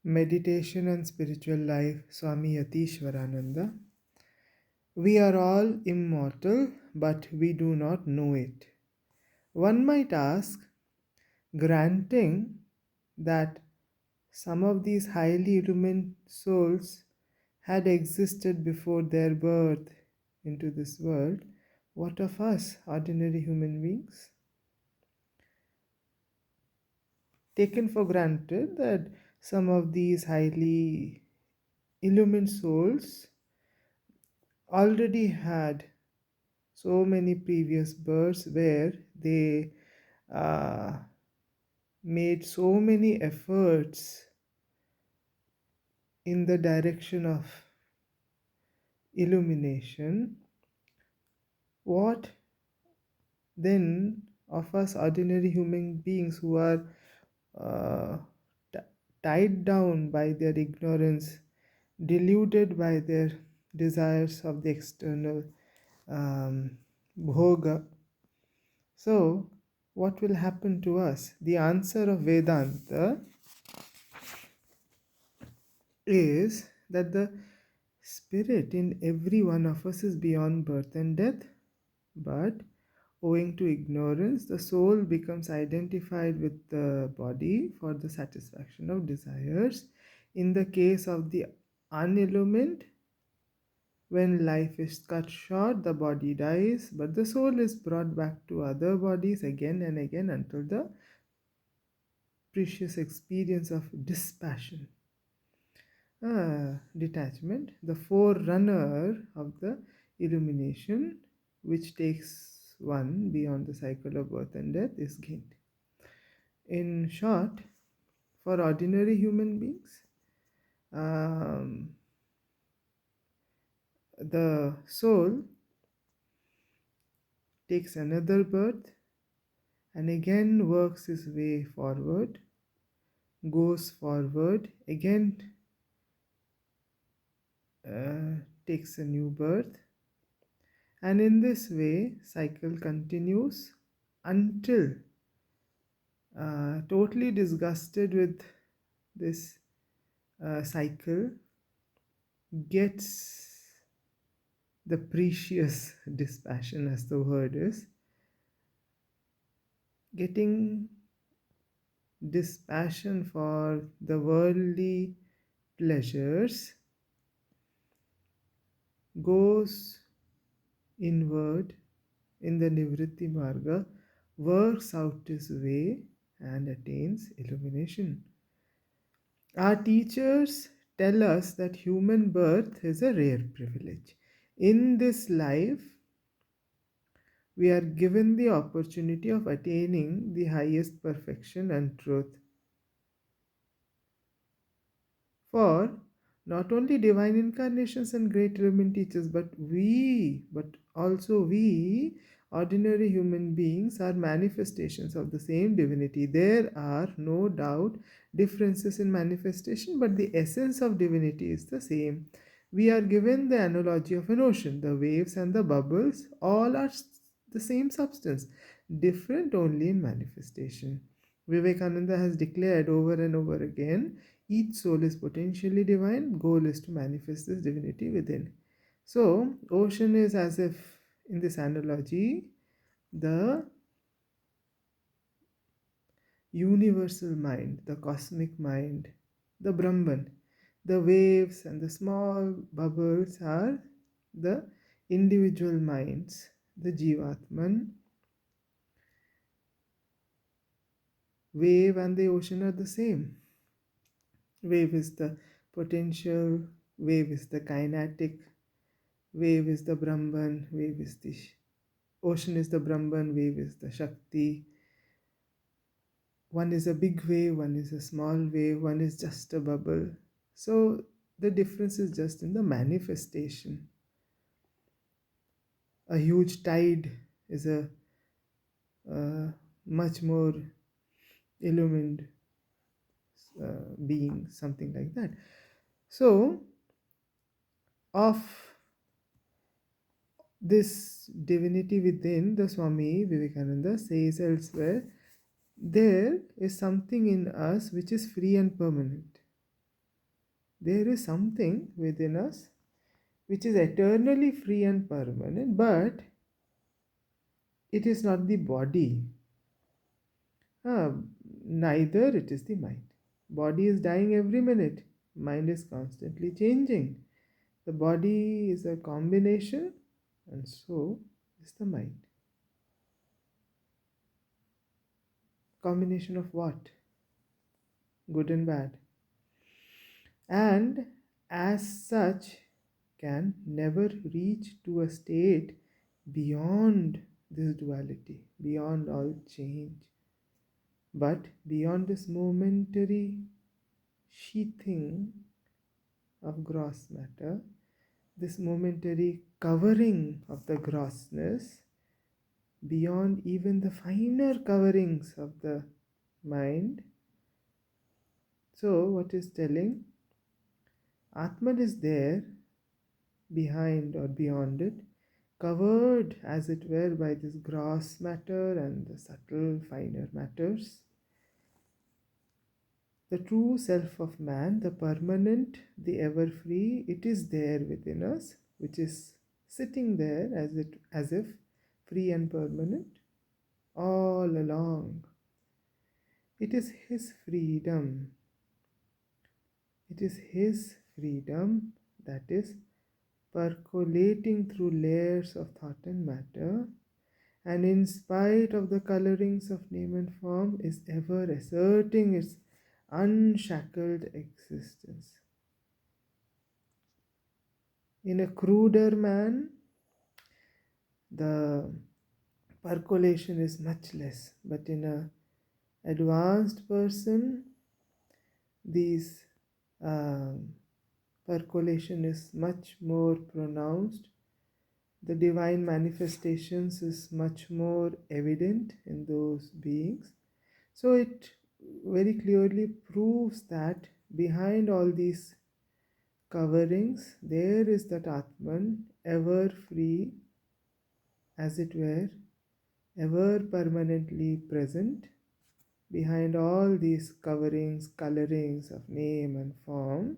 Meditation and Spiritual Life, Swami Yatiswarananda. We are all immortal, but we do not know it. One might ask, granting that some of these highly illumined souls had existed before their birth into this world, what of us, ordinary human beings? Taken for granted that some of these highly illumined souls already had so many previous births where they uh, made so many efforts in the direction of illumination. What then of us ordinary human beings who are uh, t- tied down by their ignorance, deluded by their desires of the external bhoga? So, what will happen to us? The answer of Vedanta is that the spirit in every one of us is beyond birth and death, but owing to ignorance, the soul becomes identified with the body for the satisfaction of desires. In the case of the unillumined, when life is cut short, the body dies, but the soul is brought back to other bodies again and again until the precious experience of dispassion, detachment, the forerunner of the illumination, which takes one beyond the cycle of birth and death, is gained. In short, for ordinary human beings, um, the soul takes another birth and again works its way forward, goes forward, again takes a new birth, and in this way cycle continues until totally disgusted with this cycle, gets the precious dispassion, as the word is, getting dispassion for the worldly pleasures, goes inward in the Nivritti Marga, works out his way and attains illumination. Our teachers tell us that human birth is a rare privilege. In this life, we are given the opportunity of attaining the highest perfection and truth. For not only divine incarnations and great illumined teachers, but also we, ordinary human beings, are manifestations of the same divinity. There are no doubt differences in manifestation, but the essence of divinity is the same. We are given the analogy of an ocean. The waves and the bubbles all are the same substance, different only in manifestation. Vivekananda has declared over and over again, each soul is potentially divine. Goal is to manifest this divinity within. So, ocean is, as if in this analogy, the universal mind, the cosmic mind, the Brahman. The waves and the small bubbles are the individual minds, the Jivatman. Wave and the ocean are the same. Wave is the potential, wave is the kinetic, wave is the Brahman, wave is the ocean is the Brahman, wave is the Shakti. One is a big wave, one is a small wave, one is just a bubble. So the difference is just in the manifestation. A huge tide is a much more illumined being, something like that. So, of this divinity within, the Swami Vivekananda says elsewhere, there is something in us which is free and permanent. There is something within us which is eternally free and permanent, but it is not the body. Ah, neither it is the mind. Body is dying every minute. Mind is constantly changing. The body is a combination, and so is the mind. Combination of what? Good and bad. And as such, can never reach to a state beyond this duality, beyond all change, but beyond this momentary sheathing of gross matter, this momentary covering of the grossness, beyond even the finer coverings of the mind. So, what is telling? Atman is there behind or beyond it, covered as it were by this gross matter and the subtle finer matters. The true self of man, the permanent, the ever free, it is there within us, which is sitting there as if free and permanent all along. It is his freedom. It is his freedom that is percolating through layers of thought and matter, and in spite of the colorings of name and form, is ever asserting its unshackled existence. In a cruder man, the percolation is much less, but in a advanced person, these percolation is much more pronounced. The divine manifestations is much more evident in those beings. So it very clearly proves that behind all these coverings, there is that Atman, ever free, as it were, ever permanently present. Behind all these coverings, colorings of name and form,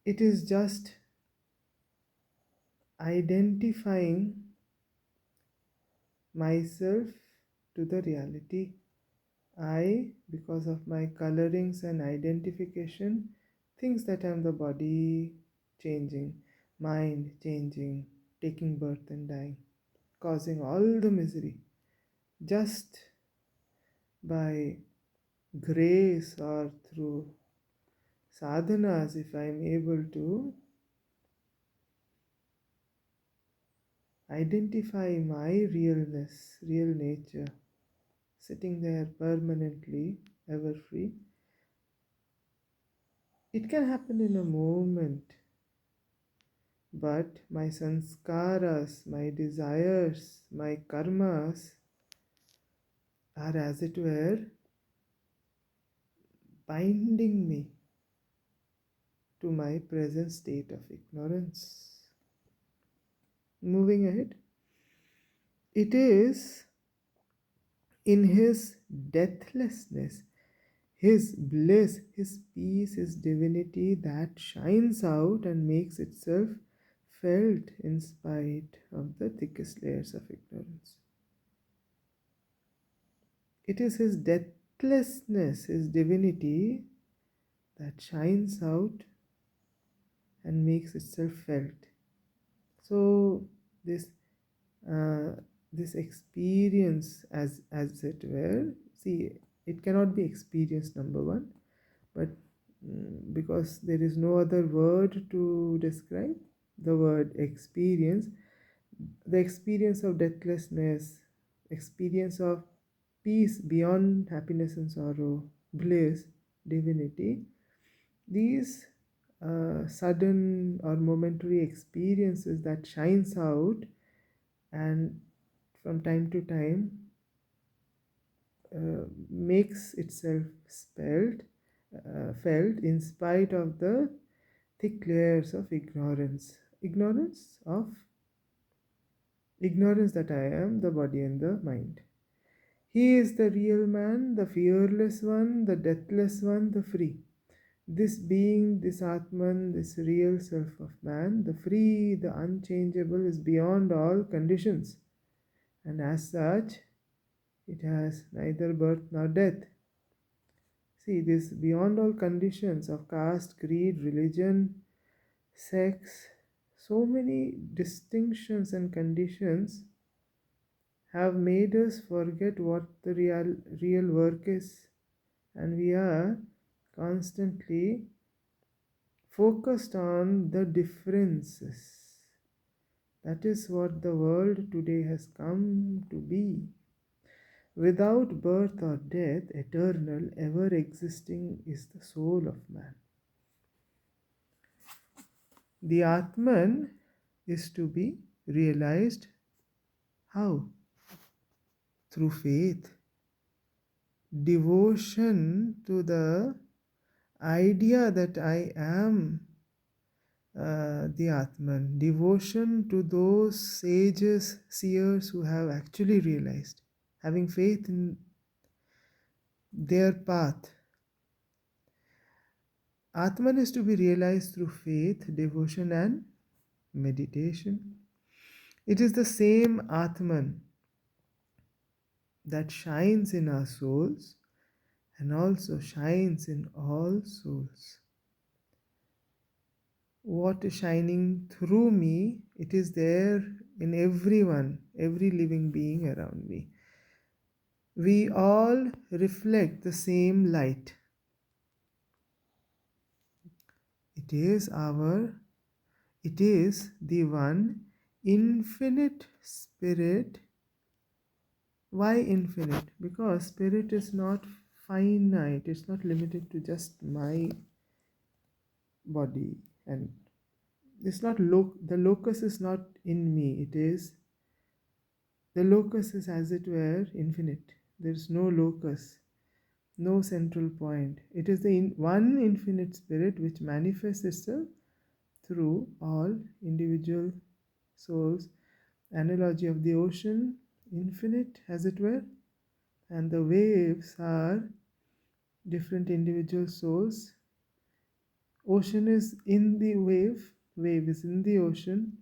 it is just identifying myself to the reality. I, because of my colorings and identification, thinks that I am the body changing, mind changing, taking birth and dying, causing all the misery. Just by grace or through sadhanas, if I am able to identify my realness, real nature, sitting there permanently, ever free, it can happen in a moment. But my sanskaras, my desires, my karmas are, as it were, binding me to my present state of ignorance. Moving ahead, it is in his deathlessness, his bliss, his peace, his divinity that shines out and makes itself felt in spite of the thickest layers of ignorance. It is his deathlessness, his divinity, that shines out and makes itself felt. So this uh, this experience, as it were, see, it cannot be experience number one, but because there is no other word to describe the word experience, the experience of deathlessness, experience of peace beyond happiness and sorrow, bliss, divinity, these sudden or momentary experiences that shines out and from time to time makes itself felt in spite of the thick layers of ignorance that I am the body and the mind. He is the real man, the fearless one, the deathless one, the free. This being, this Atman, this real self of man, the free, the unchangeable, is beyond all conditions. And as such, it has neither birth nor death. See, this beyond all conditions of caste, creed, religion, sex, so many distinctions and conditions have made us forget what the real work is, and we are constantly focused on the differences. That is what the world today has come to be. Without birth or death, eternal, ever existing is the soul of man. The Atman is to be realized how? Through faith, devotion to the idea that I am the Atman, devotion to those sages, seers who have actually realized, having faith in their path. Atman is to be realized through faith, devotion, and meditation. It is the same Atman that shines in our souls and also shines in all souls. What is shining through me, it is there in everyone, every living being around me. We all reflect the same light. It is the one infinite spirit. Why infinite? Because spirit is not finite, it's not limited to just my body, and it's not the locus is not in me, it is the locus is, as it were, infinite. There's no locus, no central point. It is the one infinite spirit which manifests itself through all individual souls. Analogy of the ocean, infinite as it were, and the waves are different individual souls. Ocean is in the wave is in the ocean.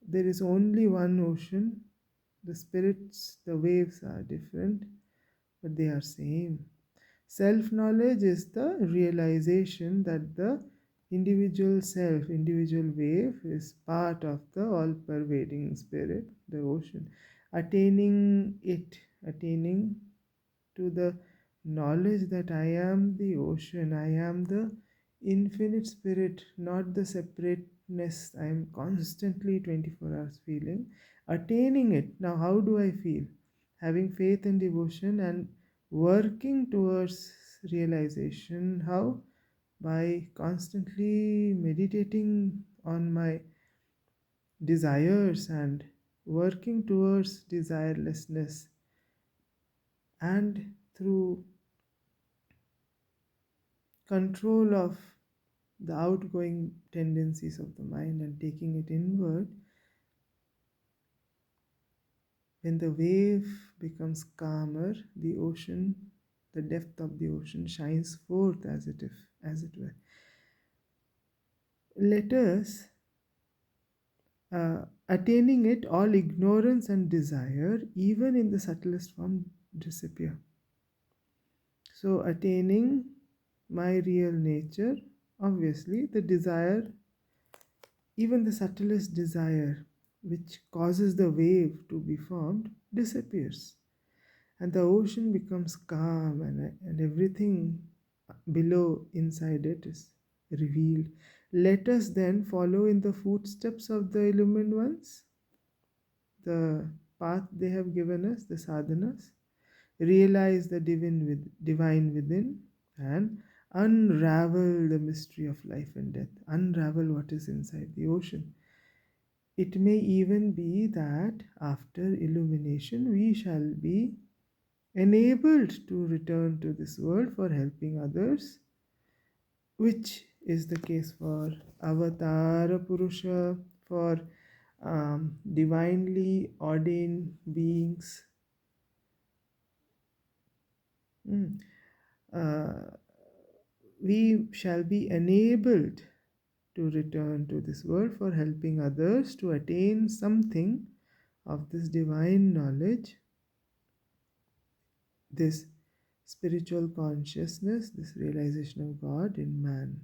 There is only one ocean. The spirits, the waves are different, but they are same. Self knowledge is the realization that the individual self, individual wave, is part of the all pervading spirit, the ocean. Attaining to the knowledge that I am the ocean, I am the infinite spirit, not the separateness I am constantly 24 hours feeling. Attaining it. Now, how do I feel? Having faith and devotion and working towards realization. How? By constantly meditating on my desires and working towards desirelessness, and through control of the outgoing tendencies of the mind and taking it inward. When the wave becomes calmer, the ocean, the depth of the ocean shines forth as it were. Let us, attaining it, all ignorance and desire, even in the subtlest form, disappear. So, attaining my real nature, obviously, the desire, even the subtlest desire, which causes the wave to be formed, disappears. And the ocean becomes calm, and everything below, inside it, is revealed. Let us then follow in the footsteps of the illumined ones, the path they have given us, the sadhanas, realize the divine within, and unravel the mystery of life and death, unravel what is inside the ocean. It may even be that after illumination we shall be enabled to return to this world for helping others, which is the case for Avatara Purusha, for divinely ordained beings Mm. Uh, we shall be enabled to return to this world for helping others to attain something of this divine knowledge, this spiritual consciousness, this realization of God in man.